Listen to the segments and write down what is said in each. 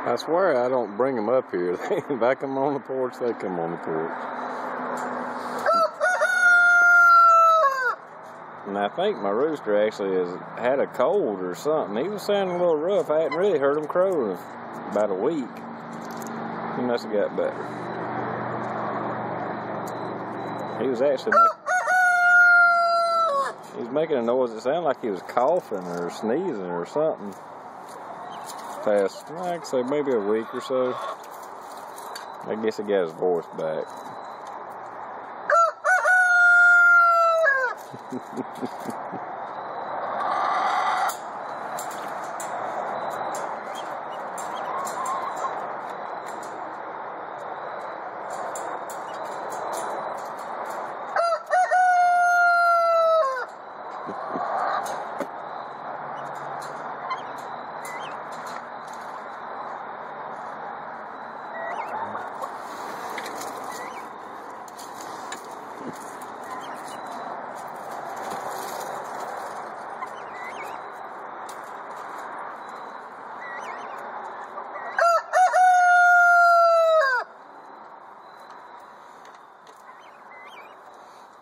I swear I don't bring them up here. If I come on the porch, they come on the porch. And I think my rooster actually has had a cold or something. He was sounding a little rough. I hadn't really heard him crow in about a week. He must have got better. He was actually making a noise that sounded like he was coughing or sneezing or something. Past, like I say, maybe a week or so. I guess he got his voice back.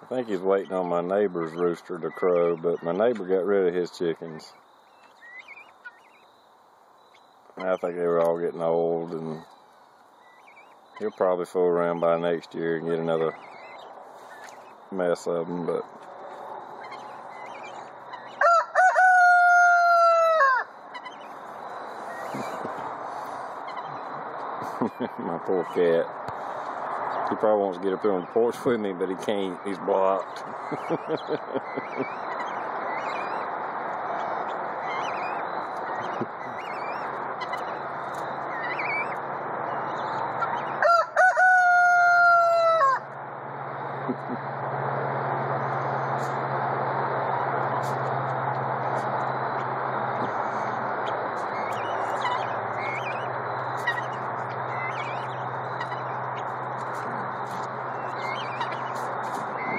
I think he's waiting on my neighbor's rooster to crow, but my neighbor got rid of his chickens. I think they were all getting old, and he'll probably fool around by next year and get another mess of them, but my poor cat. He probably wants to get up here on the porch with me, but he can't. He's blocked.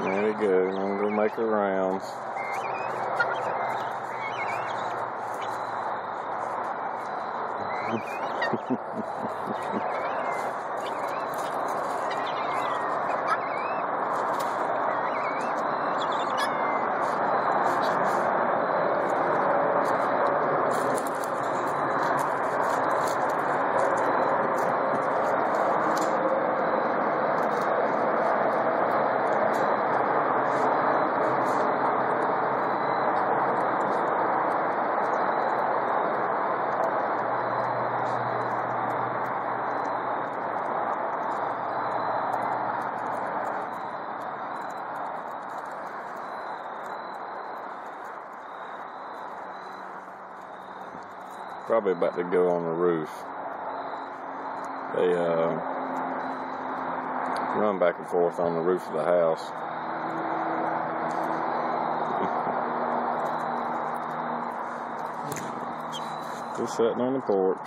There we go. I'm going to go make her rounds. Probably about to go on the roof. They run back and forth on the roof of the house. Just sitting on the porch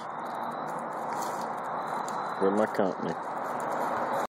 with my company.